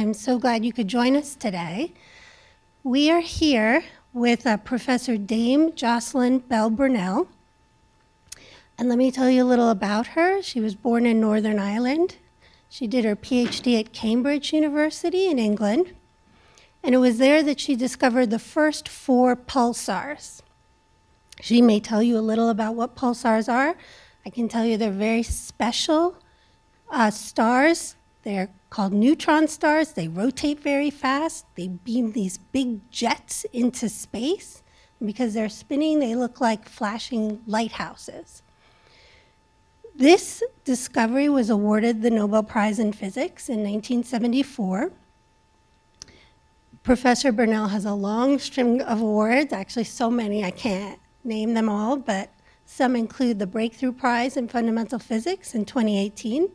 I'm so glad you could join us today. We are here with Professor Dame Jocelyn Bell Burnell. And let me tell you a little about her. She was born in Northern Ireland. She did her PhD at Cambridge University in England. And it was there that she discovered the first 4 pulsars. She may tell you a little about what pulsars are. I can tell you they're very special stars. They're called neutron stars. They rotate very fast. They beam these big jets into space. And because they're spinning, they look like flashing lighthouses. This discovery was awarded the Nobel Prize in Physics in 1974. Professor Burnell has a long string of awards, actually so many I can't name them all, but some include the Breakthrough Prize in Fundamental Physics in 2018.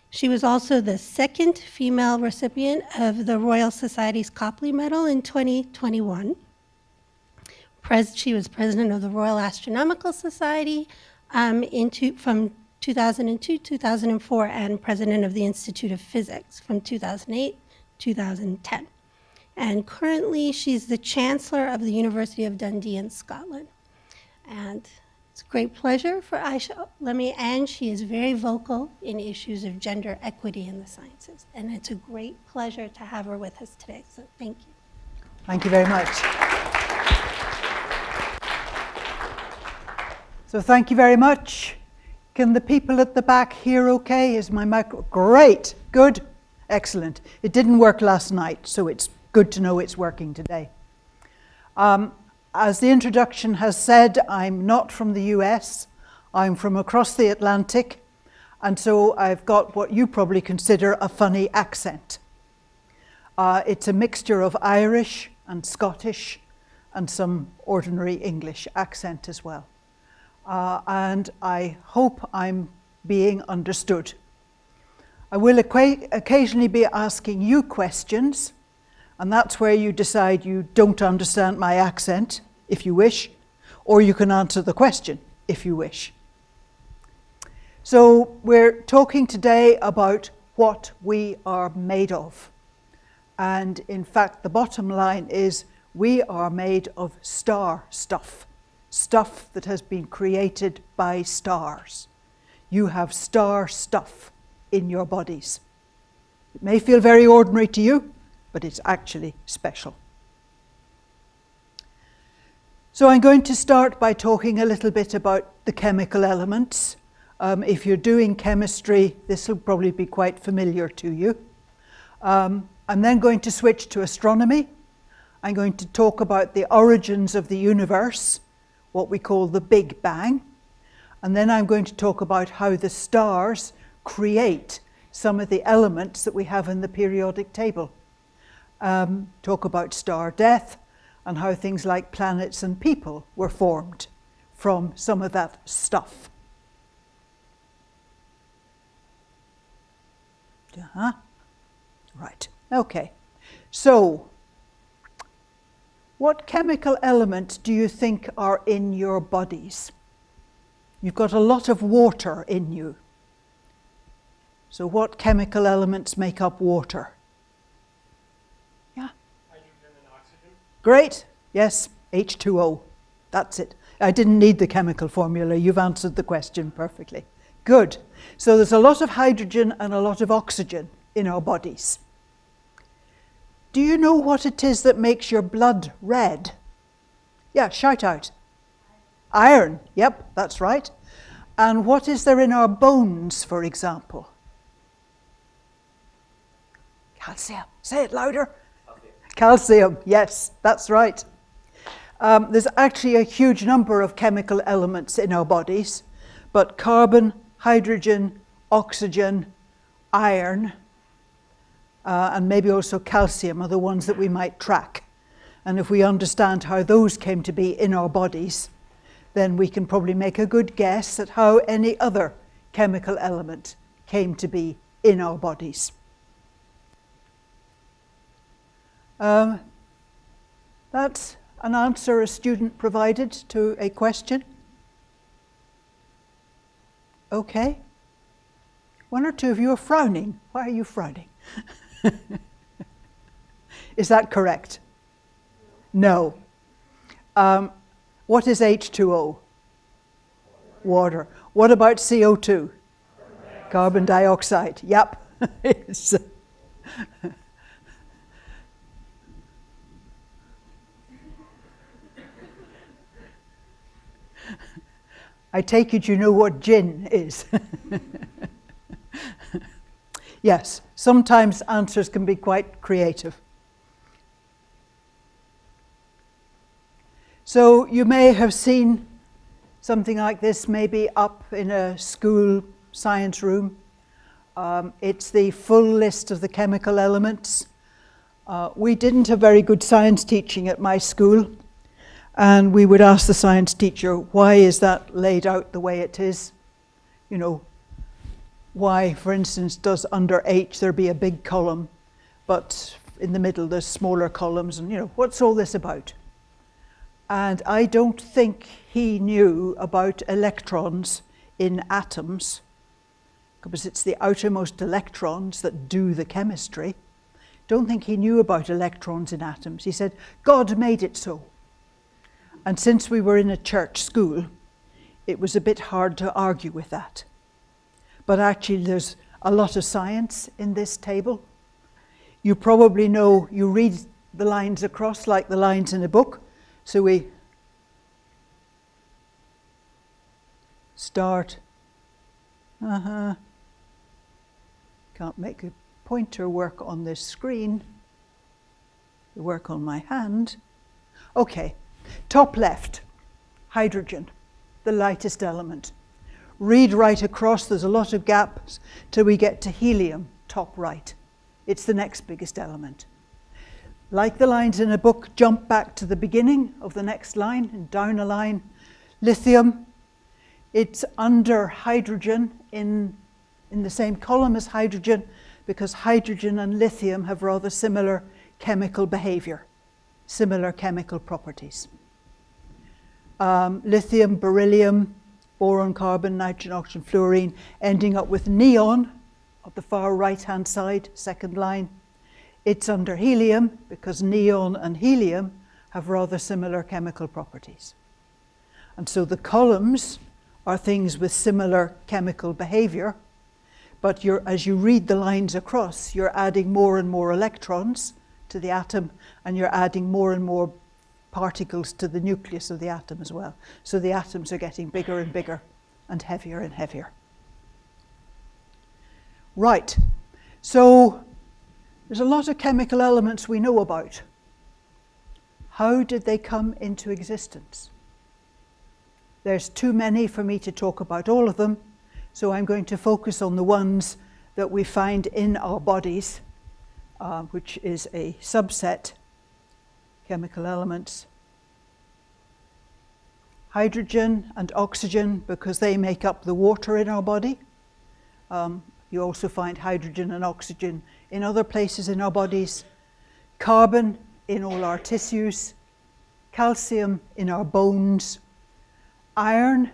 She was also the 2nd female recipient of the Royal Society's Copley Medal in 2021. She was president of the Royal Astronomical Society from 2002-2004, and president of the Institute of Physics from 2008-2010. And currently, she's the chancellor of the University of Dundee in Scotland. And it's a great pleasure for Aisha. And she is very vocal in issues of gender equity in the sciences. And it's a great pleasure to have her with us today. So thank you. Thank you very much. So thank you very much. Can the people at the back hear okay? Is my mic? Great, good, excellent. It didn't work last night, so it's good to know it's working today. As the introduction has said, I'm not from the US. I'm from across the Atlantic, and so I've got what you probably consider a funny accent. It's a mixture of Irish and Scottish and some ordinary English accent as well. And I hope I'm being understood. I will occasionally be asking you questions, and that's where you decide you don't understand my accent, if you wish, or you can answer the question, if you wish. So we're talking today about what we are made of. And in fact, the bottom line is we are made of star stuff. Stuff that has been created by stars. You have star stuff in your bodies. It may feel very ordinary to you, but it's actually special. So I'm going to start by talking a little bit about the chemical elements. If you're doing chemistry, this will probably be quite familiar to you. I'm then going to switch to astronomy. I'm going to talk about the origins of the universe, what we call the Big Bang. And then I'm going to talk about how the stars create some of the elements that we have in the periodic table. Talk about star death and how things like planets and people were formed from some of that stuff. Right, okay. So, what chemical elements do you think are in your bodies? You've got a lot of water in you. So what chemical elements make up water? Yeah? Hydrogen and oxygen. Great, yes, H2O. That's it. I didn't need the chemical formula. You've answered the question perfectly. Good. So there's a lot of hydrogen and a lot of oxygen in our bodies. Do you know what it is that makes your blood red? Yeah, shout out. Iron. Yep, that's right. And what is there in our bones, for example? Calcium. Say it louder. Calcium, yes, that's right. There's actually a huge number of chemical elements in our bodies, but carbon, hydrogen, oxygen, iron, and maybe also calcium are the ones that we might track. And if we understand how those came to be in our bodies, then we can probably make a good guess at how any other chemical element came to be in our bodies. That's an answer a student provided to a question. Okay. One or two of you are frowning. Why are you frowning? Is that correct? No. What is H2O? Water. What about CO2? Carbon dioxide. Yep. I take it you know what gin is. Yes, sometimes answers can be quite creative. So you may have seen something like this maybe up in a school science room. It's the full list of the chemical elements. We didn't have very good science teaching at my school, and we would ask the science teacher, why is that laid out the way it is? You know, why, for instance, does under H there be a big column, but in the middle there's smaller columns, and you know, what's all this about? And I don't think he knew about electrons in atoms, because it's the outermost electrons that do the chemistry. Don't think he knew about electrons in atoms. He said, God made it so. And since we were in a church school, it was a bit hard to argue with that. But actually there's a lot of science in this table. You probably know, you read the lines across like the lines in a book. So we start, can't make a pointer work on this screen, work on my hand. Okay, top left, hydrogen, the lightest element. Read right across, there's a lot of gaps till we get to helium, top right. It's the next biggest element. Like the lines in a book, jump back to the beginning of the next line and down a line. Lithium, it's under hydrogen in the same column as hydrogen, because hydrogen and lithium have rather similar chemical behavior, similar chemical properties. Lithium, beryllium, boron, carbon, nitrogen, oxygen, fluorine, ending up with neon at the far right-hand side, second line. It's under helium because neon and helium have rather similar chemical properties. And so the columns are things with similar chemical behavior, but as you read the lines across, you're adding more and more electrons to the atom, and you're adding more and more particles to the nucleus of the atom as well. So the atoms are getting bigger and bigger and heavier. Right, so there's a lot of chemical elements we know about. How did they come into existence? There's too many for me to talk about all of them, so I'm going to focus on the ones that we find in our bodies, which is a subset, chemical elements. Hydrogen and oxygen, because they make up the water in our body. You also find hydrogen and oxygen in other places in our bodies. Carbon in all our tissues. Calcium in our bones. Iron,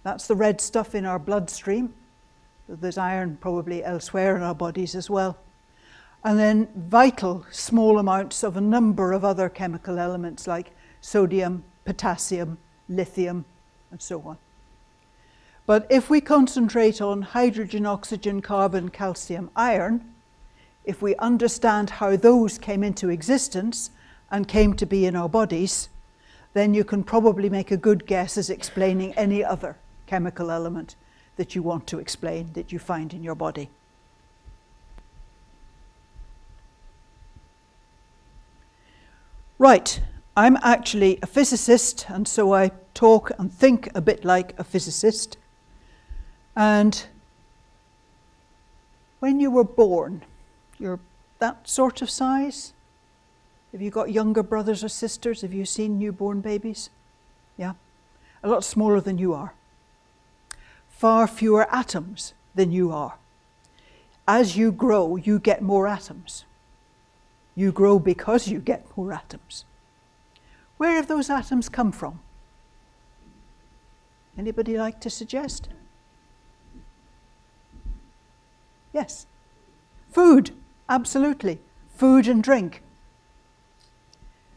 that's the red stuff in our bloodstream. There's iron probably elsewhere in our bodies as well. And then vital small amounts of a number of other chemical elements like sodium, potassium, lithium, and so on. But if we concentrate on hydrogen, oxygen, carbon, calcium, iron, if we understand how those came into existence and came to be in our bodies, then you can probably make a good guess as explaining any other chemical element that you want to explain that you find in your body. Right, I'm actually a physicist, and so I talk and think a bit like a physicist. And when you were born, you're that sort of size? Have you got younger brothers or sisters? Have you seen newborn babies? Yeah, a lot smaller than you are. Far fewer atoms than you are. As you grow, you get more atoms. You grow because you get more atoms. Where have those atoms come from? Anybody like to suggest? Yes. Food, absolutely. Food and drink.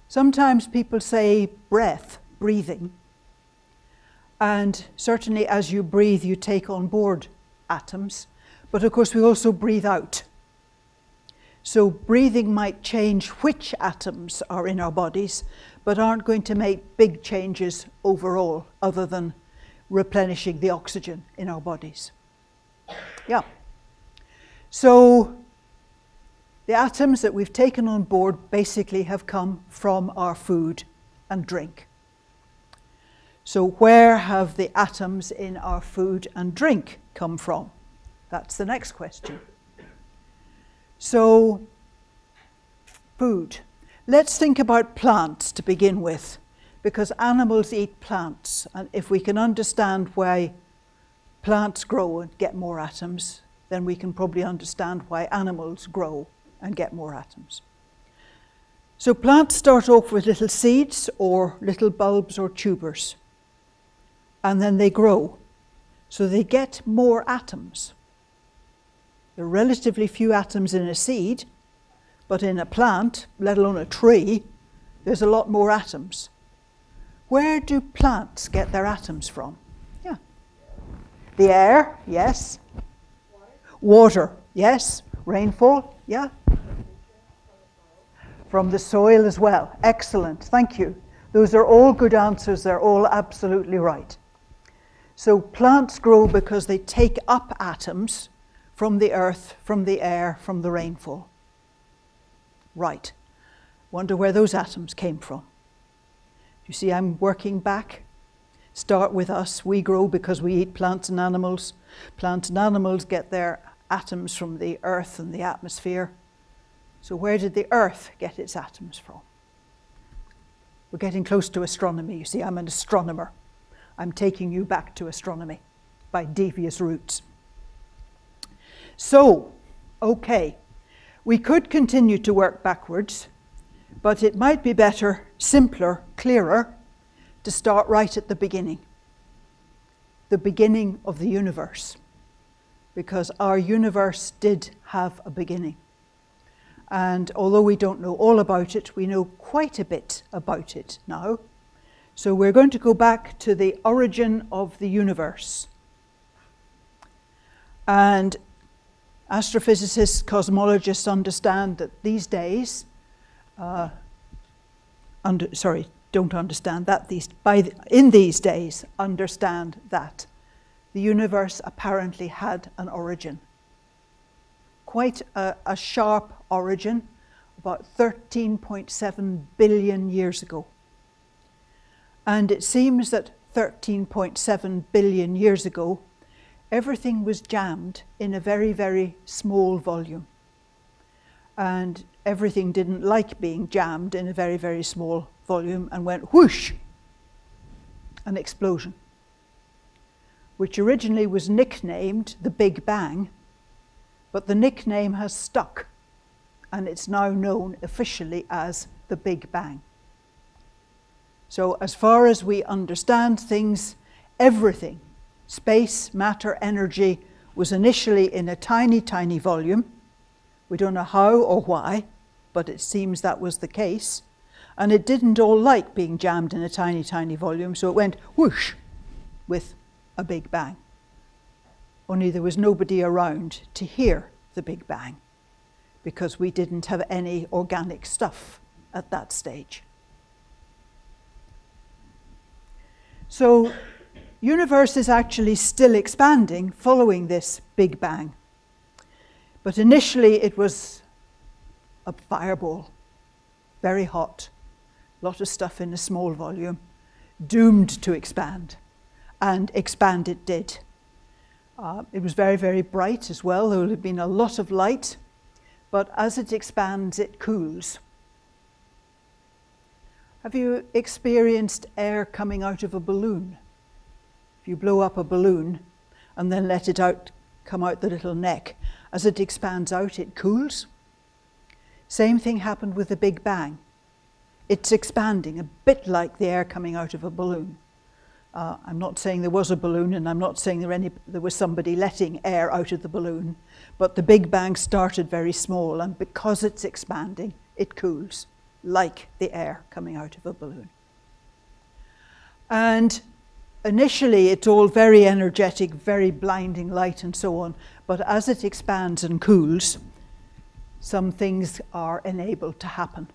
Sometimes people say breath, breathing. And certainly as you breathe, you take on board atoms. But of course, we also breathe out. So breathing might change which atoms are in our bodies, but aren't going to make big changes overall, other than replenishing the oxygen in our bodies. Yeah. So the atoms that we've taken on board basically have come from our food and drink. So where have the atoms in our food and drink come from? That's the next question. So, food. Let's think about plants to begin with, because animals eat plants, and if we can understand why plants grow and get more atoms, then we can probably understand why animals grow and get more atoms. So plants start off with little seeds or little bulbs or tubers, and then they grow. So they get more atoms. There are relatively few atoms in a seed, but in a plant, let alone a tree, there's a lot more atoms. Where do plants get their atoms from? Yeah. The air, yes. Water, yes. Rainfall, yeah. From the soil as well. Excellent, thank you. Those are all good answers, they're all absolutely right. So plants grow because they take up atoms from the earth, from the air, from the rainfall. Right. Wonder where those atoms came from. You see, I'm working back. Start with us. We grow because we eat plants and animals. Plants and animals get their atoms from the earth and the atmosphere. So where did the earth get its atoms from? We're getting close to astronomy. You see, I'm an astronomer. I'm taking you back to astronomy by devious routes. So, okay, we could continue to work backwards, but it might be better, simpler, clearer, to start right at the beginning of the universe, because our universe did have a beginning. And although we don't know all about it, we know quite a bit about it now. So we're going to go back to the origin of the universe. And astrophysicists, cosmologists understand that these days, in these days, understand that the universe apparently had an origin. Quite a sharp origin, about 13.7 billion years ago. And it seems that 13.7 billion years ago, everything was jammed in a very, very small volume. And everything didn't like being jammed in a very, very small volume and went whoosh, an explosion, which originally was nicknamed the Big Bang, but the nickname has stuck, and it's now known officially as the Big Bang. So as far as we understand things, everything, space, matter, energy, was initially in a tiny, tiny volume. We don't know how or why, but it seems that was the case. And it didn't all like being jammed in a tiny, tiny volume, so it went whoosh with a Big Bang. Only there was nobody around to hear the Big Bang, because we didn't have any organic stuff at that stage. So, universe is actually still expanding following this Big Bang. But initially it was a fireball, very hot, a lot of stuff in a small volume, doomed to expand, and expand it did. It was very, very bright as well. There would have been a lot of light, but as it expands, it cools. Have you experienced air coming out of a balloon? If you blow up a balloon and then let it out, come out the little neck, as it expands out, it cools. Same thing happened with the Big Bang. It's expanding, a bit like the air coming out of a balloon. I'm not saying there was a balloon, and I'm not saying there was somebody letting air out of the balloon, but the Big Bang started very small, and because it's expanding, it cools like the air coming out of a balloon. And initially it's all very energetic, very blinding light and so on, but as it expands and cools, some things are enabled to happen.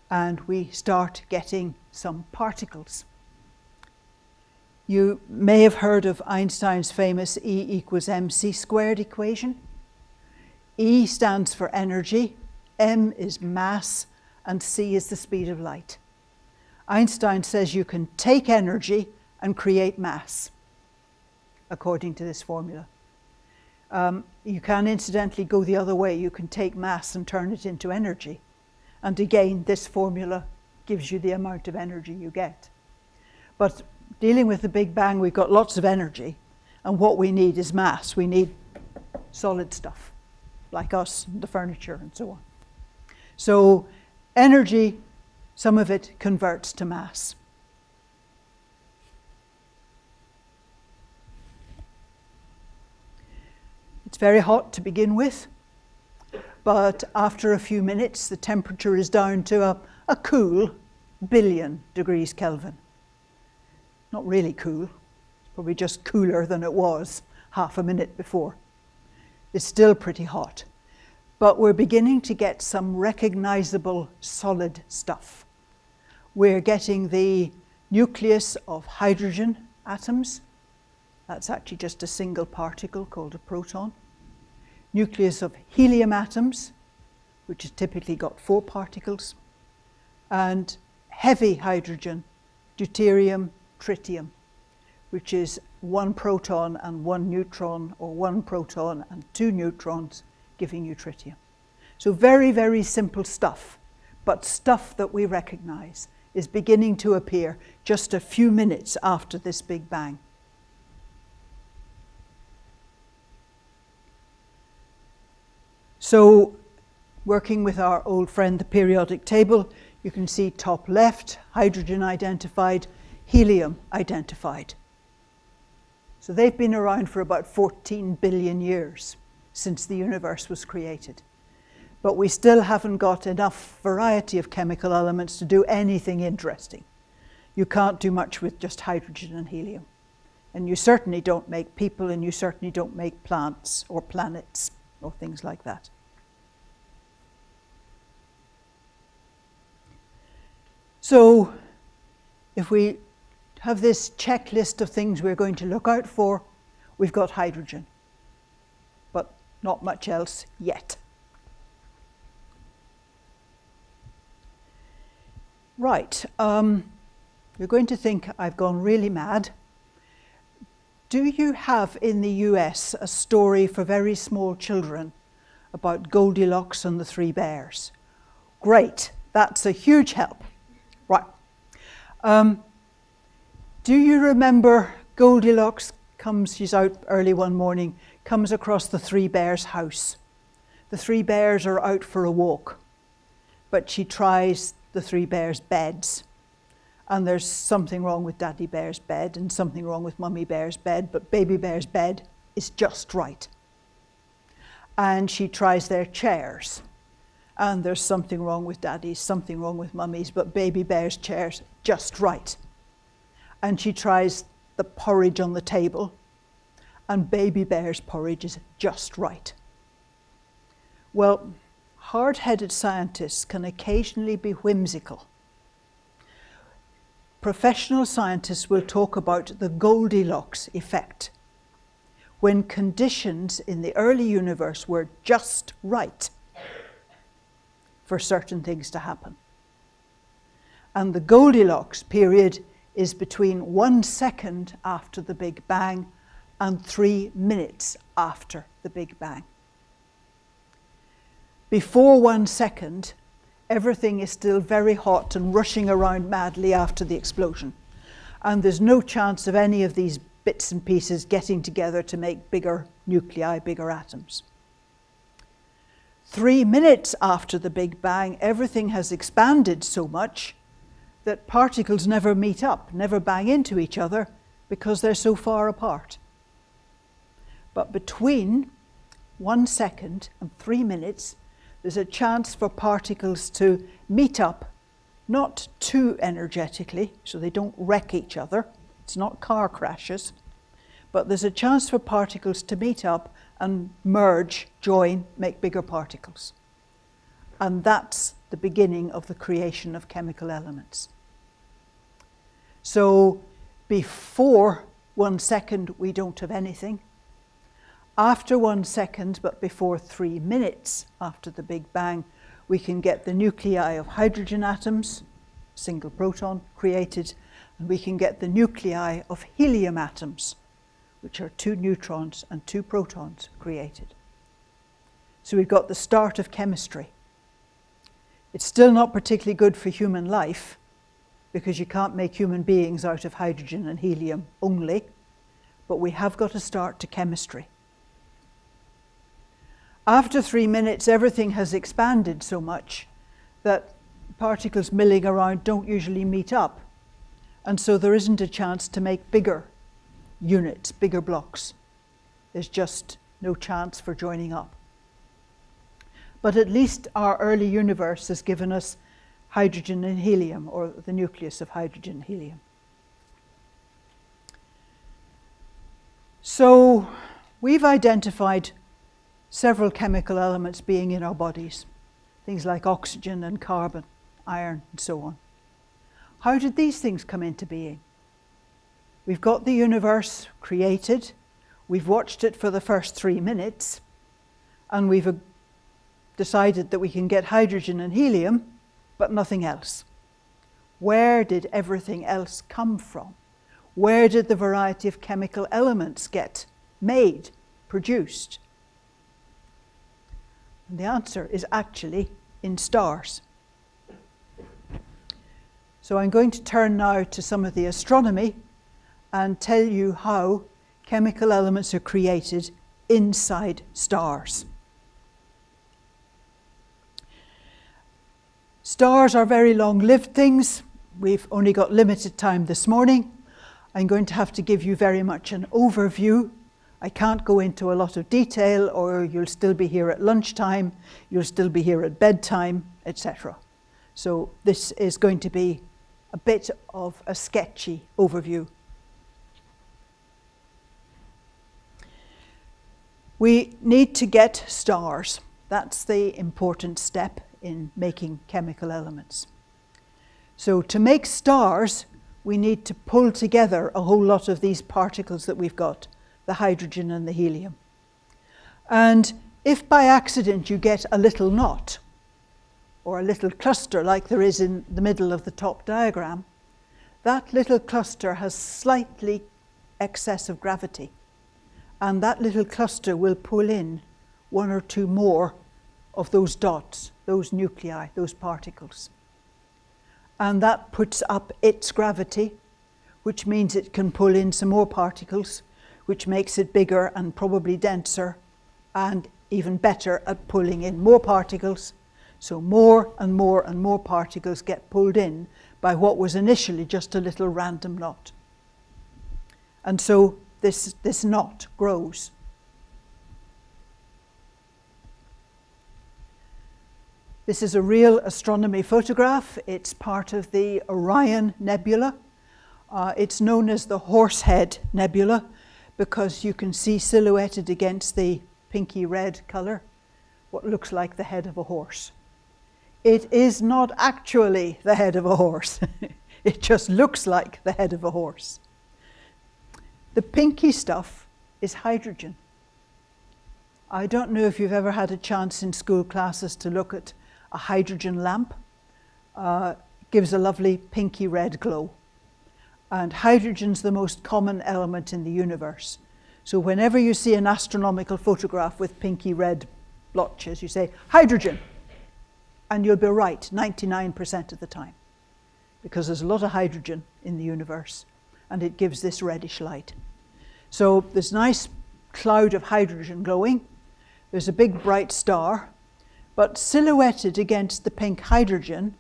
And we start getting some particles. You may have heard of Einstein's famous E=mc² equation. E stands for energy, m is mass, and c is the speed of light. Einstein says you can take energy and create mass, according to this formula. You can incidentally go the other way. You can take mass and turn it into energy. And again, this formula gives you the amount of energy you get. But dealing with the Big Bang, we've got lots of energy, and what we need is mass. We need solid stuff, like us, and the furniture, and so on. So energy, some of it converts to mass. It's very hot to begin with, but after a few minutes, the temperature is down to a cool 1 billion degrees Kelvin. Not really cool, it's probably just cooler than it was half a minute before. It's still pretty hot, but we're beginning to get some recognizable solid stuff. We're getting the nucleus of hydrogen atoms. That's actually just a single particle called a proton. Nucleus of helium atoms, which has typically got 4 particles. And heavy hydrogen, deuterium, tritium, which is 1 proton and 1 neutron, or 1 proton and 2 neutrons, giving you tritium. So very, very simple stuff, but stuff that we recognize is beginning to appear just a few minutes after this Big Bang. So, working with our old friend, the periodic table, you can see top left, hydrogen identified, helium identified. So they've been around for about 14 billion years since the universe was created. But we still haven't got enough variety of chemical elements to do anything interesting. You can't do much with just hydrogen and helium. And you certainly don't make people, and you certainly don't make plants or planets or things like that. So if we have this checklist of things we're going to look out for, we've got hydrogen, but not much else yet. Right, you're going to think I've gone really mad. Do you have in the US a story for very small children about Goldilocks and the 3 bears? Great, that's a huge help. Right. Do you remember Goldilocks she's out early one morning, comes across the 3 bears' house. The 3 bears are out for a walk, but she tries the 3 bears' beds. And there's something wrong with Daddy Bear's bed and something wrong with Mummy Bear's bed, but Baby Bear's bed is just right. And she tries their chairs. And there's something wrong with Daddy's, something wrong with Mummy's, but Baby Bear's chair's just right. And she tries the porridge on the table, and Baby Bear's porridge is just right. Well, hard-headed scientists can occasionally be whimsical. Professional scientists will talk about the Goldilocks effect, when conditions in the early universe were just right for certain things to happen. And the Goldilocks period is between 1 second after the Big Bang and 3 minutes after the Big Bang. Before 1 second, everything is still very hot and rushing around madly after the explosion. And there's no chance of any of these bits and pieces getting together to make bigger nuclei, bigger atoms. 3 minutes after the Big Bang, everything has expanded so much that particles never meet up, never bang into each other, because they're so far apart. But between 1 second and 3 minutes, there's a chance for particles to meet up, not too energetically, so they don't wreck each other. It's not car crashes, but there's a chance for particles to meet up and merge, join, make bigger particles. And that's the beginning of the creation of chemical elements. So before 1 second, we don't have anything. After 1 second, but before 3 minutes after the Big Bang, we can get the nuclei of hydrogen atoms, single proton, created, and we can get the nuclei of helium atoms, which are 2 neutrons and 2 protons, created. So we've got the start of chemistry. It's still not particularly good for human life, because you can't make human beings out of hydrogen and helium only, but we have got a start to chemistry. After 3 minutes, everything has expanded so much that particles milling around don't usually meet up, and so there isn't a chance to make bigger units, bigger blocks. There's just no chance for joining up. But at least our early universe has given us hydrogen and helium, or the nucleus of hydrogen and helium. So we've identified several chemical elements being in our bodies, things like oxygen and carbon, iron, and so on. How did these things come into being? We've got the universe created, we've watched it for the first 3 minutes, and we've decided that we can get hydrogen and helium, but nothing else. Where did everything else come from? Where did the variety of chemical elements get made, produced? And the answer is actually in stars. So I'm going to turn now to some of the astronomy and tell you how chemical elements are created inside stars. Stars are very long-lived things. We've only got limited time this morning. I'm going to have to give you very much an overview. I can't go into a lot of detail, or you'll still be here at lunchtime, you'll still be here at bedtime, etc. So this is going to be a bit of a sketchy overview. We need to get stars. That's the important step in making chemical elements. So to make stars, we need to pull together a whole lot of these particles that we've got, the hydrogen and the helium. And if by accident you get a little knot, or a little cluster like there is in the middle of the top diagram, that little cluster has slightly excess of gravity. And that little cluster will pull in 1 or 2 more of those dots, those nuclei, those particles. And that puts up its gravity, which means it can pull in some more particles, which makes it bigger and probably denser, and even better at pulling in more particles. So more and more and more particles get pulled in by what was initially just a little random knot. And so this knot grows. This is a real astronomy photograph. It's part of the Orion Nebula. It's known as the Horsehead Nebula because you can see silhouetted against the pinky red colour what looks like the head of a horse. It is not actually the head of a horse. It just looks like the head of a horse. The pinky stuff is hydrogen. I don't know if you've ever had a chance in school classes to look at a hydrogen lamp. It gives a lovely pinky red glow. And hydrogen's the most common element in the universe. So whenever you see an astronomical photograph with pinky red blotches, you say, hydrogen. And you'll be right 99% of the time, because there's a lot of hydrogen in the universe, and it gives this reddish light. So there's a nice cloud of hydrogen glowing. There's a big bright star, but silhouetted against the pink hydrogen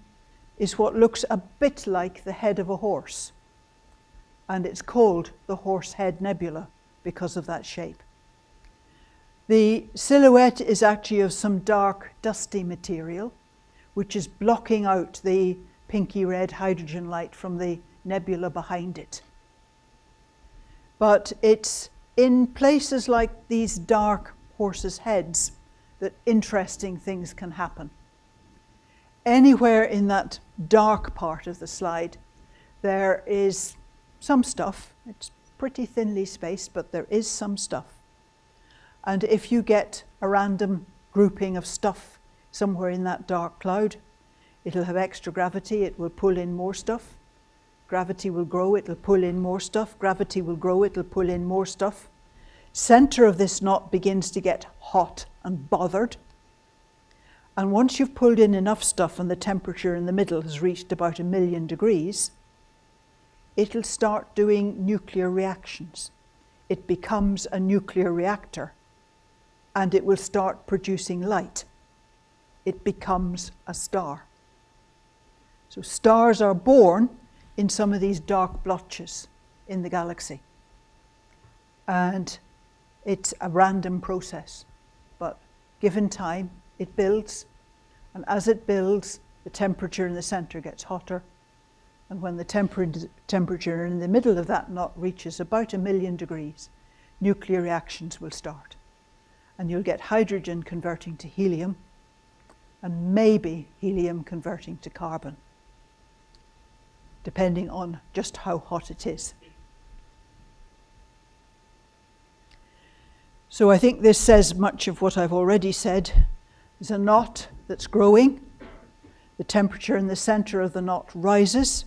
is what looks a bit like the head of a horse. And it's called the Horsehead Nebula because of that shape. The silhouette is actually of some dark, dusty material, which is blocking out the pinky red hydrogen light from the nebula behind it. But it's in places like these dark horses' heads that interesting things can happen. Anywhere in that dark part of the slide, there is some stuff. It's pretty thinly spaced, but there is some stuff. And if you get a random grouping of stuff somewhere in that dark cloud, it'll have extra gravity, it will pull in more stuff. Gravity will grow, it'll pull in more stuff. Gravity will grow, it'll pull in more stuff. Center of this knot begins to get hot and bothered. And once you've pulled in enough stuff and the temperature in the middle has reached about 1,000,000 degrees, it'll start doing nuclear reactions. It becomes a nuclear reactor and it will start producing light. It becomes a star. So stars are born in some of these dark blotches in the galaxy. And it's a random process, but given time, it builds. And as it builds, the temperature in the center gets hotter. And when the temperature in the middle of that knot reaches about 1,000,000 degrees, nuclear reactions will start. And you'll get hydrogen converting to helium, and maybe helium converting to carbon, depending on just how hot it is. So I think this says much of what I've already said. There's a knot that's growing. The temperature in the center of the knot rises.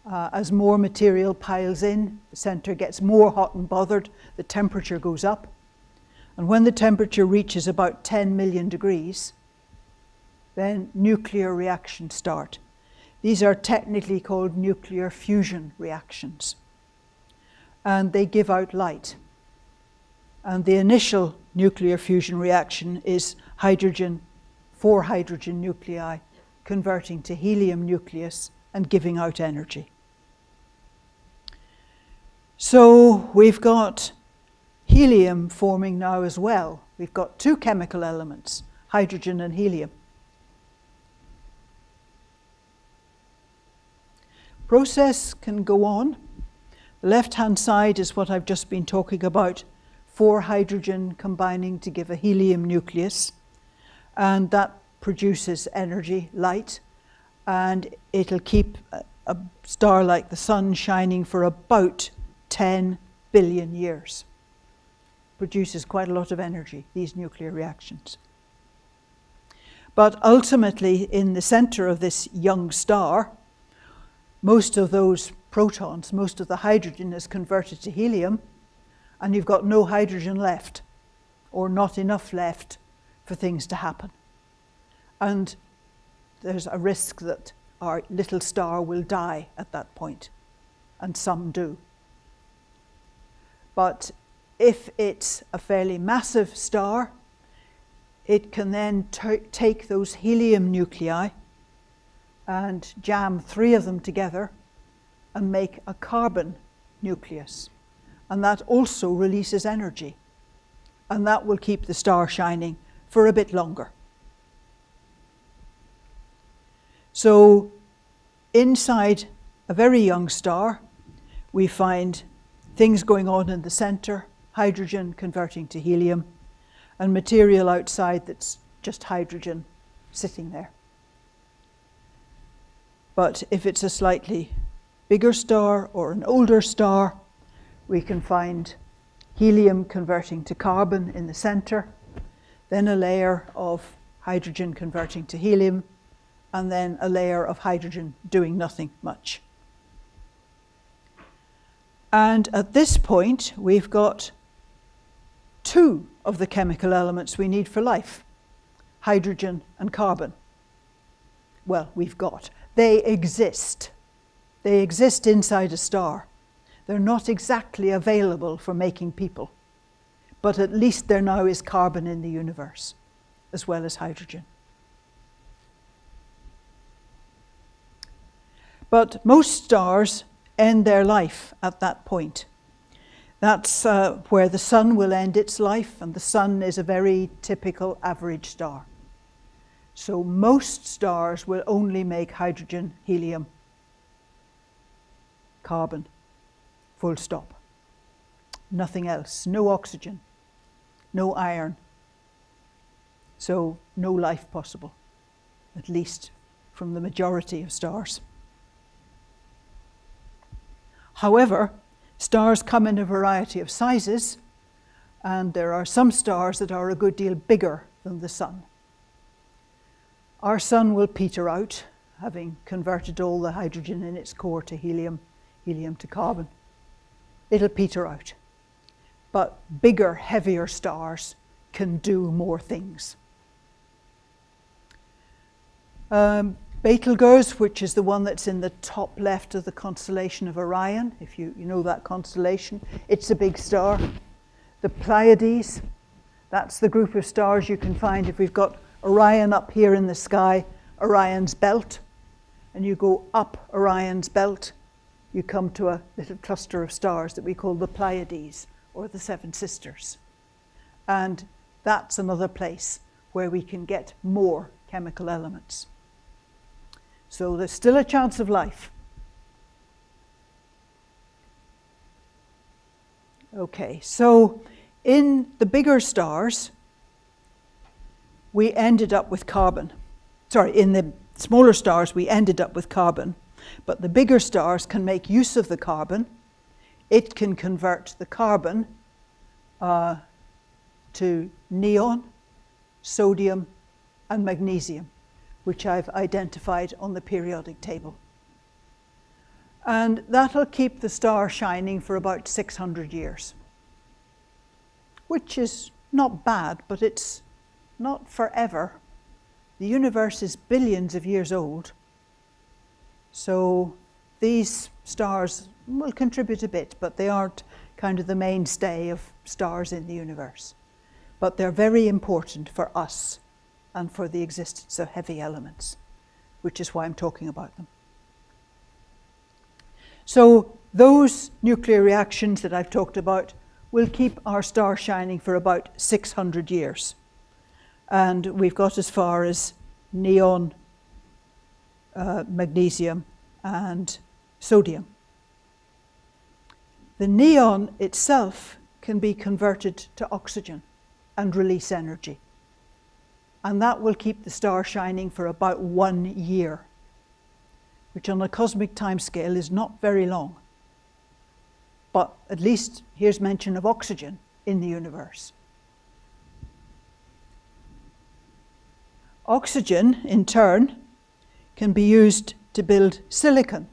As more material piles in, the center gets more hot and bothered, the temperature goes up. And when the temperature reaches about 10,000,000 degrees, then nuclear reactions start. These are technically called nuclear fusion reactions. And they give out light. And the initial nuclear fusion reaction is hydrogen, 4 hydrogen nuclei converting to helium nucleus and giving out energy. So we've got helium forming now as well. We've got 2 chemical elements, hydrogen and helium. Process can go on. The left-hand side is what I've just been talking about, 4 hydrogen combining to give a helium nucleus, and that produces energy, light, and it'll keep a star like the sun shining for about 10 billion years. Produces quite a lot of energy, these nuclear reactions. But ultimately, in the center of this young star, most of those protons, most of the hydrogen is converted to helium, and you've got no hydrogen left, or not enough left for things to happen. And there's a risk that our little star will die at that point, and some do. But if it's a fairly massive star, it can then take those helium nuclei and jam 3 of them together and make a carbon nucleus. And that also releases energy. And that will keep the star shining for a bit longer. So inside a very young star, we find things going on in the center, hydrogen converting to helium, and material outside that's just hydrogen sitting there. But if it's a slightly bigger star or an older star, we can find helium converting to carbon in the center, then a layer of hydrogen converting to helium, and then a layer of hydrogen doing nothing much. And at this point, we've got 2 of the chemical elements we need for life, hydrogen and carbon. Well, they exist. They exist inside a star. They're not exactly available for making people, but at least there now is carbon in the universe, as well as hydrogen. But most stars end their life at that point. That's where the sun will end its life, and the sun is a very typical average star. So most stars will only make hydrogen, helium, carbon, full stop. Nothing else, no oxygen, no iron. So no life possible, at least from the majority of stars. However, stars come in a variety of sizes, and there are some stars that are a good deal bigger than the sun. Our sun will peter out, having converted all the hydrogen in its core to helium, helium to carbon. It'll peter out. But bigger, heavier stars can do more things. Betelgeuse, which is the one that's in the top left of the constellation of Orion, if you know that constellation, it's a big star. The Pleiades, that's the group of stars you can find if we've got Orion up here in the sky, Orion's belt, and you go up Orion's belt, you come to a little cluster of stars that we call the Pleiades, or the Seven Sisters. And that's another place where we can get more chemical elements. So there's still a chance of life. Okay, so in the bigger stars, we ended up with carbon. Sorry, in the smaller stars, we ended up with carbon. But the bigger stars can make use of the carbon. It can convert the carbon to neon, sodium, and magnesium, which I've identified on the periodic table. And that'll keep the star shining for about 600 years, which is not bad, but it's not forever. The universe is billions of years old, so these stars will contribute a bit, but they aren't kind of the mainstay of stars in the universe. But they're very important for us and for the existence of heavy elements, which is why I'm talking about them. So those nuclear reactions that I've talked about will keep our star shining for about 600 years. And we've got as far as neon, magnesium, and sodium. The neon itself can be converted to oxygen and release energy. And that will keep the star shining for about 1 year, which on a cosmic timescale is not very long. But at least here's mention of oxygen in the universe. Oxygen, in turn, can be used to build silicon.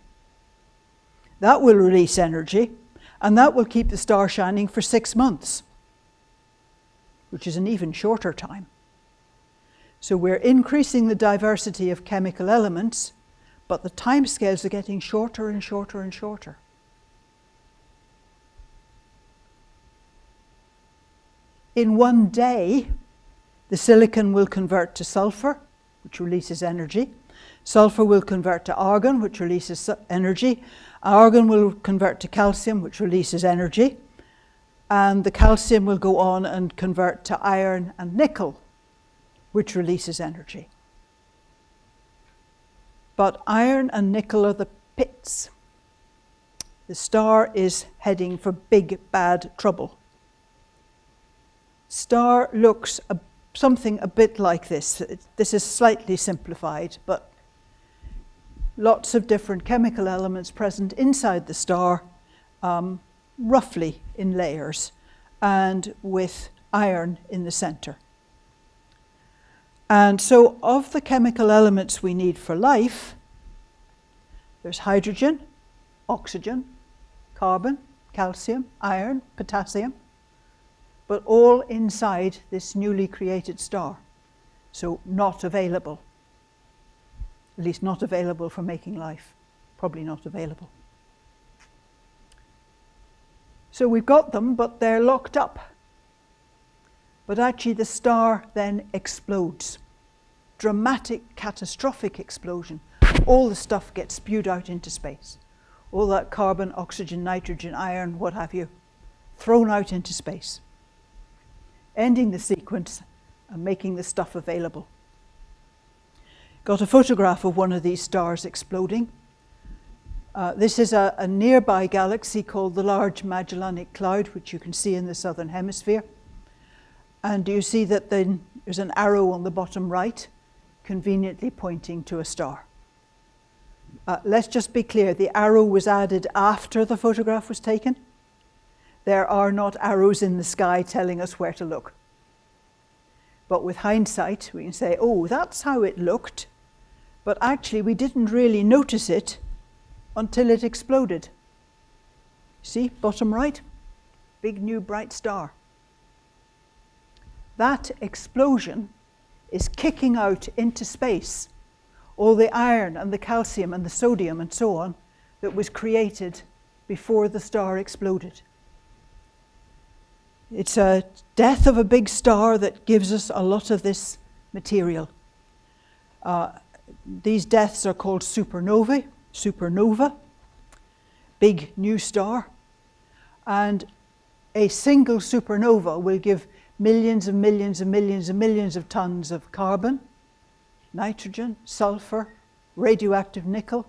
That will release energy, and that will keep the star shining for 6 months, which is an even shorter time. So we're increasing the diversity of chemical elements, but the timescales are getting shorter and shorter and shorter. In 1 day, the silicon will convert to sulfur, which releases energy. Sulfur will convert to argon, which releases energy. Argon will convert to calcium, which releases energy. And the calcium will go on and convert to iron and nickel, which releases energy. But iron and nickel are the pits. The star is heading for big, bad trouble. Star looks something a bit like this. This is slightly simplified, but lots of different chemical elements present inside the star, roughly in layers, and with iron in the center. And so of the chemical elements we need for life, there's hydrogen, oxygen, carbon, calcium, iron, potassium, but all inside this newly created star. So not available. At least not available for making life. Probably not available. So we've got them, but they're locked up. But actually the star then explodes. Dramatic, catastrophic explosion. All the stuff gets spewed out into space. All that carbon, oxygen, nitrogen, iron, what have you, thrown out into space, ending the sequence and making the stuff available. Got a photograph of one of these stars exploding. This is a nearby galaxy called the Large Magellanic Cloud, which you can see in the southern hemisphere. And you see that then there's an arrow on the bottom right, conveniently pointing to a star. Let's just be clear, the arrow was added after the photograph was taken. There are not arrows in the sky telling us where to look. But with hindsight, we can say, oh, that's how it looked. But actually, we didn't really notice it until it exploded. See, bottom right, big new bright star. That explosion is kicking out into space all the iron and the calcium and the sodium and so on that was created before the star exploded. It's a death of a big star that gives us a lot of this material. These deaths are called supernova, big new star. And a single supernova will give millions and millions and millions and millions of tons of carbon, nitrogen, sulfur, radioactive nickel,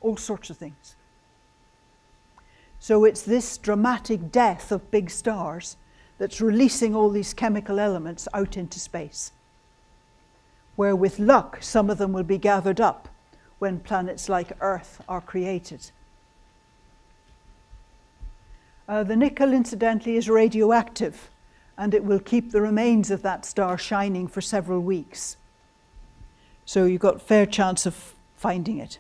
all sorts of things. So it's this dramatic death of big stars that's releasing all these chemical elements out into space, where with luck some of them will be gathered up when planets like Earth are created. The nickel, incidentally, is radioactive, and it will keep the remains of that star shining for several weeks. So you've got a fair chance of finding it.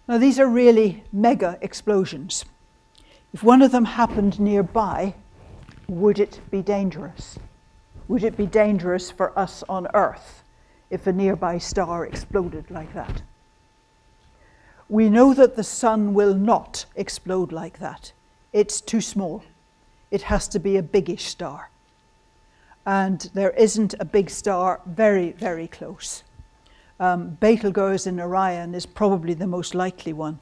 Now, these are really mega explosions. If one of them happened nearby, would it be dangerous? Would it be dangerous for us on Earth if a nearby star exploded like that? We know that the sun will not explode like that. It's too small. It has to be a biggish star. And there isn't a big star very, very close. Betelgeuse in Orion is probably the most likely one.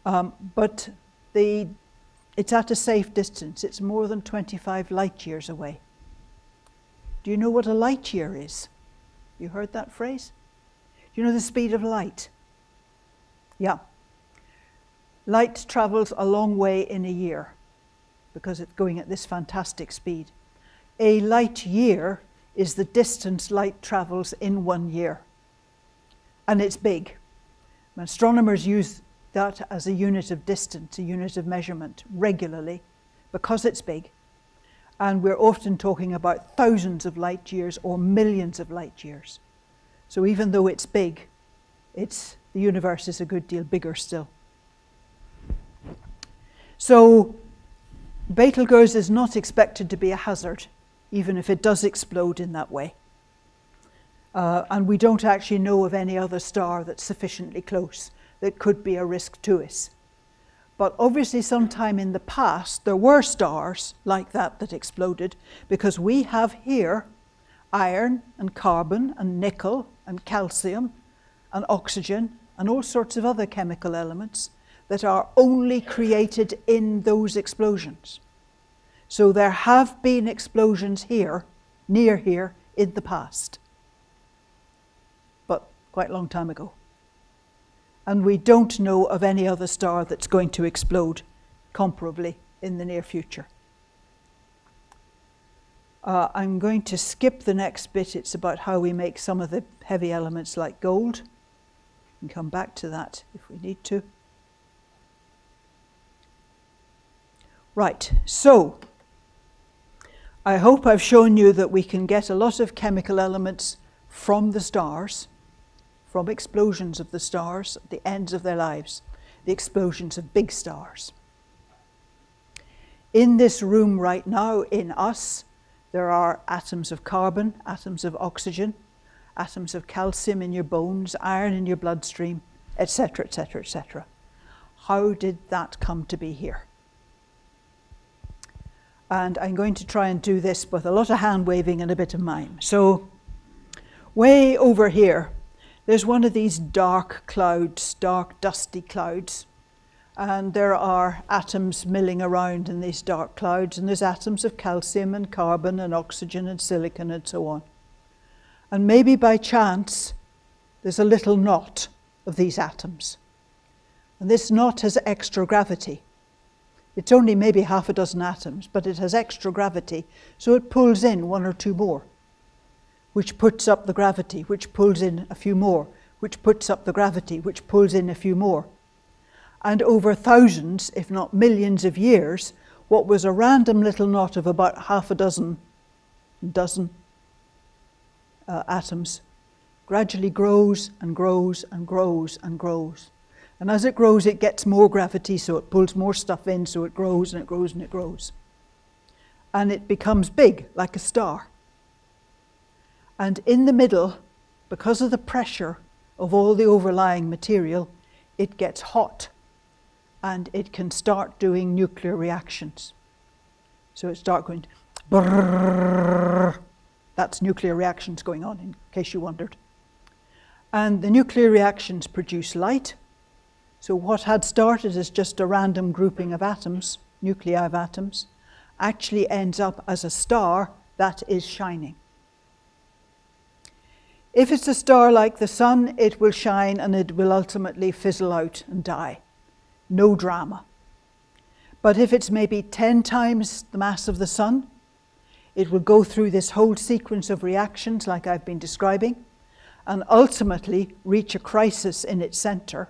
But it's at a safe distance. It's more than 25 light years away. Do you know what a light year is? You heard that phrase? Do you know the speed of light? Yeah. Light travels a long way in a year because it's going at this fantastic speed. A light year is the distance light travels in 1 year. And it's big. Astronomers use that as a unit of distance, a unit of measurement regularly because it's big. And we're often talking about thousands of light years or millions of light years. So even though it's big, the universe is a good deal bigger still. So Betelgeuse is not expected to be a hazard, even if it does explode in that way. And we don't actually know of any other star that's sufficiently close that could be a risk to us. But obviously sometime in the past there were stars like that exploded, because we have here iron and carbon and nickel and calcium and oxygen and all sorts of other chemical elements that are only created in those explosions. So there have been explosions here, near here, in the past, but quite a long time ago. And we don't know of any other star that's going to explode comparably in the near future. I'm going to skip the next bit. It's about how we make some of the heavy elements like gold. We can come back to that if we need to. Right, so I hope I've shown you that we can get a lot of chemical elements from the stars, from explosions of the stars at the ends of their lives, the explosions of big stars. In this room right now, in us, there are atoms of carbon, atoms of oxygen, atoms of calcium in your bones, iron in your bloodstream, etc., etc., etc. How did that come to be here? And I'm going to try and do this with a lot of hand waving and a bit of mime. So way over here, there's one of these dark clouds, dark dusty clouds. And there are atoms milling around in these dark clouds, and there's atoms of calcium and carbon and oxygen and silicon and so on. And maybe by chance, there's a little knot of these atoms. And this knot has extra gravity. It's only maybe half a dozen atoms, but it has extra gravity, so it pulls in one or two more, which puts up the gravity, which pulls in a few more, which puts up the gravity, which pulls in a few more. And over thousands, if not millions of years, what was a random little knot of about half a dozen atoms gradually grows and grows and grows and grows. And as it grows, it gets more gravity, so it pulls more stuff in, so it grows and it grows and it grows. And it becomes big, like a star. And in the middle, because of the pressure of all the overlying material, it gets hot. And it can start doing nuclear reactions. So it starts going brrrr. That's nuclear reactions going on, in case you wondered. And the nuclear reactions produce light. So what had started as just a random grouping of atoms, nuclei of atoms, actually ends up as a star that is shining. If it's a star like the sun, it will shine and it will ultimately fizzle out and die. No drama. But if it's maybe 10 times the mass of the sun, it will go through this whole sequence of reactions like I've been describing, and ultimately reach a crisis in its center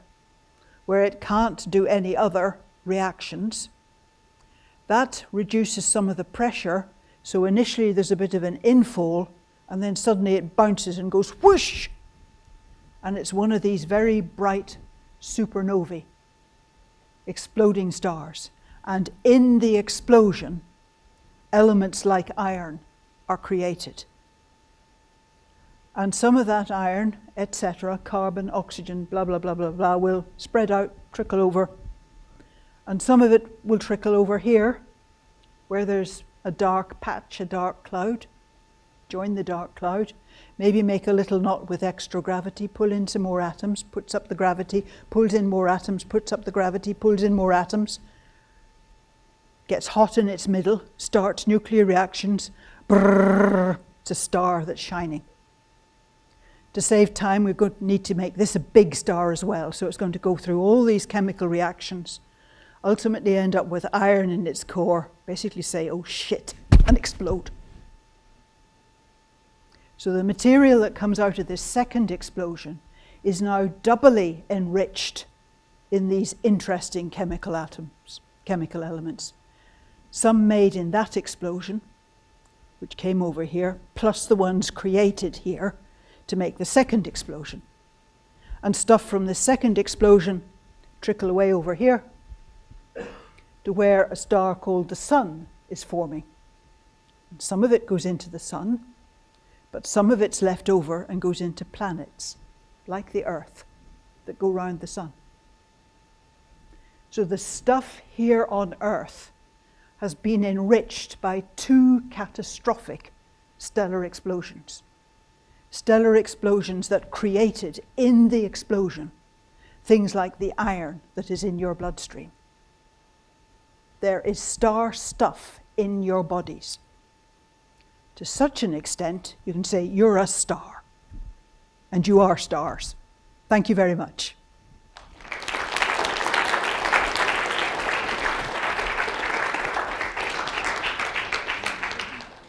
where it can't do any other reactions. That reduces some of the pressure, so initially there's a bit of an infall, and then suddenly it bounces and goes whoosh! And it's one of these very bright supernovae, exploding stars. And in the explosion, elements like iron are created. And some of that iron, etc., carbon, oxygen, blah, blah, blah, blah, blah, will spread out, trickle over. And some of it will trickle over here, where there's a dark patch, a dark cloud. Join the dark cloud. Maybe make a little knot with extra gravity, pull in some more atoms, puts up the gravity, pulls in more atoms, puts up the gravity, pulls in more atoms. Gets hot in its middle, starts nuclear reactions. Brrr, it's a star that's shining. To save time, we're going to need to make this a big star as well. So it's going to go through all these chemical reactions, ultimately end up with iron in its core, basically say, oh shit, and explode. So the material that comes out of this second explosion is now doubly enriched in these interesting chemical elements. Some made in that explosion, which came over here, plus the ones created here to make the second explosion. And stuff from the second explosion trickle away over here to where a star called the sun is forming. And some of it goes into the sun, but some of it's left over and goes into planets, like the Earth, that go round the sun. So the stuff here on Earth has been enriched by two catastrophic stellar explosions. Stellar explosions that created in the explosion things like the iron that is in your bloodstream. There is star stuff in your bodies. To such an extent, you can say you're a star, and you are stars. Thank you very much.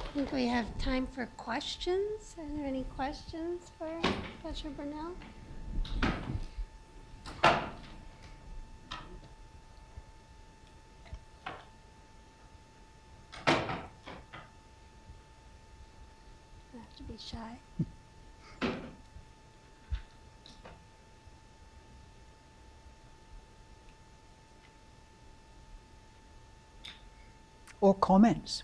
I think we have time for questions. Are there any questions for Professor Burnell? I have to be shy. Or comments.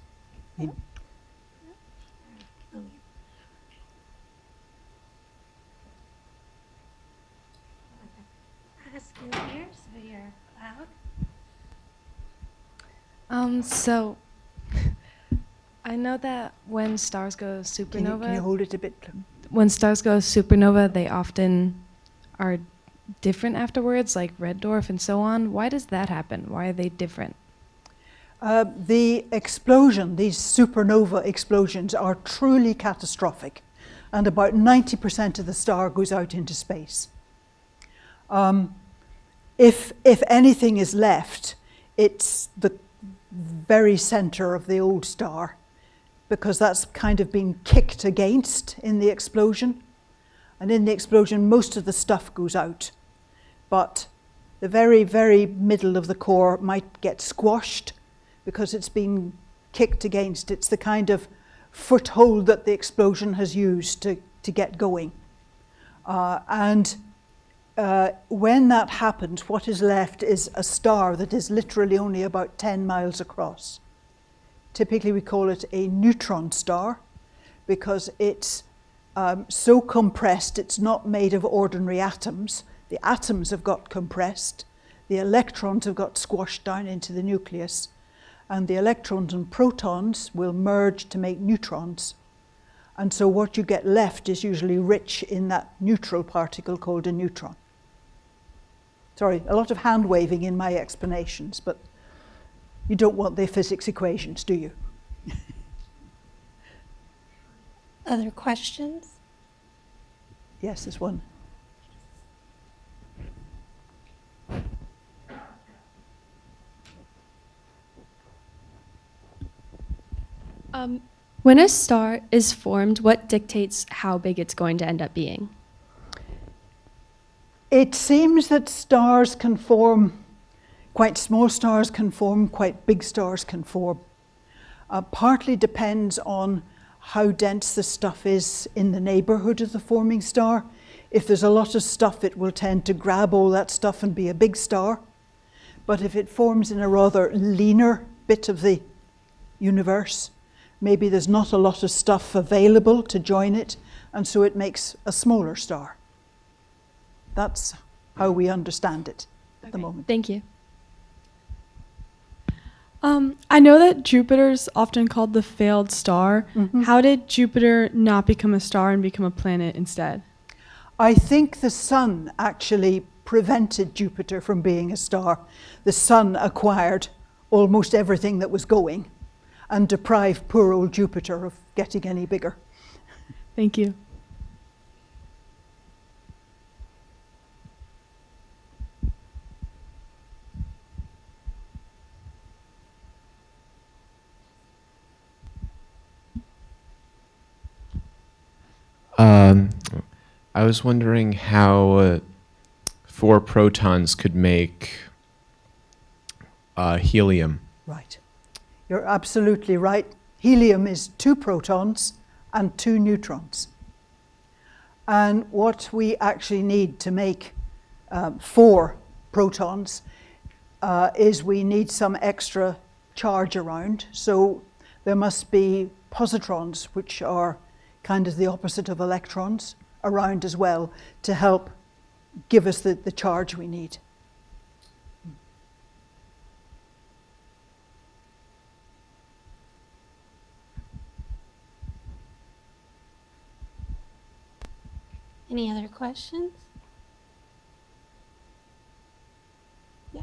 Ask in here so you're loud. So I know that when stars go supernova, Can you hold it a bit? when stars go supernova, they often are different afterwards, like red dwarf and so on. Why does that happen? Why are they different? The explosion, these supernova explosions, are truly catastrophic, and about 90% of the star goes out into space. If anything is left, it's the very center of the old star, because that's kind of been kicked against in the explosion. And in the explosion, most of the stuff goes out. But the very, very middle of the core might get squashed because it's been kicked against. It's the kind of foothold that the explosion has used to get going. When that happens, what is left is a star that is literally only about 10 miles across. Typically we call it a neutron star because it's so compressed, it's not made of ordinary atoms. The atoms have got compressed, the electrons have got squashed down into the nucleus, and the electrons and protons will merge to make neutrons. And so what you get left is usually rich in that neutral particle called a neutron. Sorry, a lot of hand waving in my explanations, but you don't want the physics equations, do you? Other questions? Yes, there's one. When a star is formed, what dictates how big it's going to end up being? It seems that stars can form, quite small stars can form, quite big stars can form. Partly depends on how dense the stuff is in the neighborhood of the forming star. If there's a lot of stuff, it will tend to grab all that stuff and be a big star. But if it forms in a rather leaner bit of the universe, maybe there's not a lot of stuff available to join it, and so it makes a smaller star. That's how we understand it at the moment. Thank you. I know that Jupiter's often called the failed star. Mhm. How did Jupiter not become a star and become a planet instead? I think the sun actually prevented Jupiter from being a star. The sun acquired almost everything that was going and deprived poor old Jupiter of getting any bigger. Thank you. I was wondering how 4 protons could make helium. Right. You're absolutely right. Helium is 2 protons and 2 neutrons. And what we actually need to make 4 protons is we need some extra charge around. So there must be positrons, which are kind of the opposite of electrons, around as well to help give us the charge we need. Any other questions? Yeah.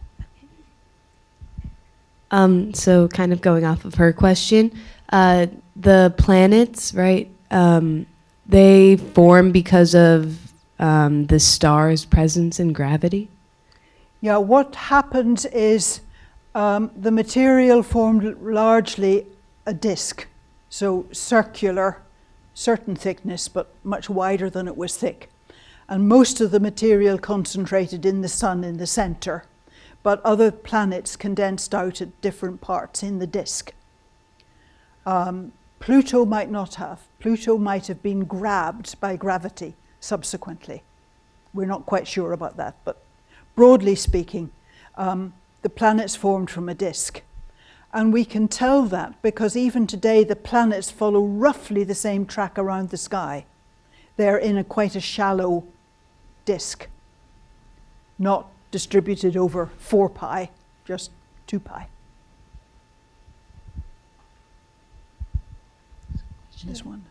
Okay. So kind of going off of her question, the planets, right, they form because of the star's presence and gravity? Yeah, what happens is the material formed largely a disk, so circular, certain thickness, but much wider than it was thick. And most of the material concentrated in the sun in the center, but other planets condensed out at different parts in the disk. Pluto might not have. Pluto might have been grabbed by gravity subsequently. We're not quite sure about that, but broadly speaking, the planets formed from a disk. And we can tell that because even today the planets follow roughly the same track around the sky. They're in quite a shallow disk, not distributed over 4 pi, just 2 pi. This one.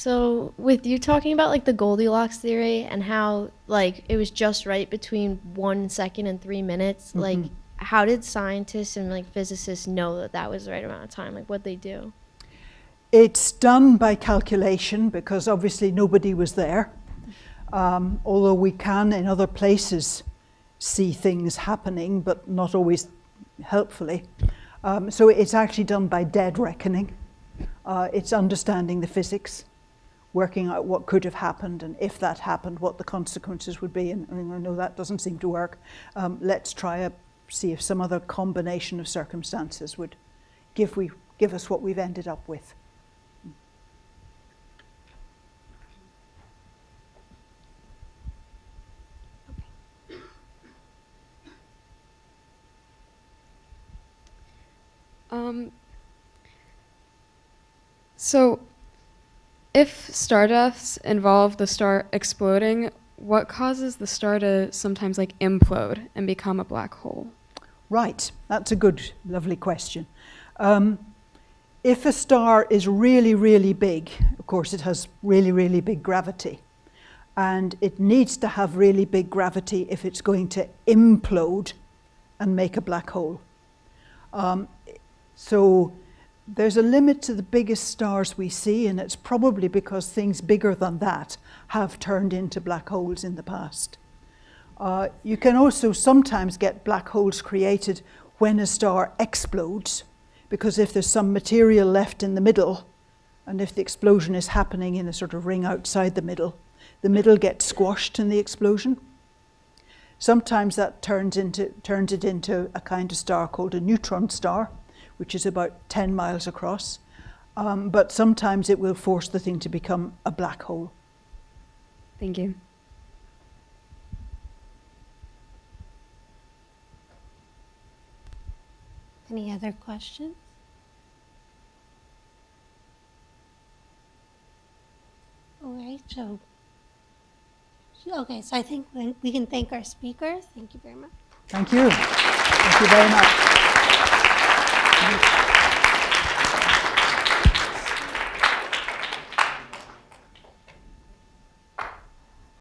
So with you talking about like the Goldilocks theory and how like it was just right between 1 second and 3 minutes, like how did scientists and like physicists know that that was the right amount of time? Like what'd they do? It's done by calculation because obviously nobody was there. Although we can in other places see things happening, but not always helpfully. So it's actually done by dead reckoning. It's understanding the physics, working out what could have happened, and if that happened, what the consequences would be. And I know that doesn't seem to work. Let's see if some other combination of circumstances would give us what we've ended up with. So, if stardust involve the star exploding, what causes the star to sometimes like implode and become a black hole? Right, that's a good, lovely question. If a star is really, really big, of course it has really, really big gravity. And it needs to have really big gravity if it's going to implode and make a black hole. So there's a limit to the biggest stars we see, and it's probably because things bigger than that have turned into black holes in the past. You can also sometimes get black holes created when a star explodes, because if there's some material left in the middle, and if the explosion is happening in a sort of ring outside the middle gets squashed in the explosion. Sometimes that turns it into a kind of star called a neutron star, which is about 10 miles across. But sometimes it will force the thing to become a black hole. Thank you. Any other questions? All right, so I think we can thank our speakers. Thank you very much. Thank you. Thank you very much.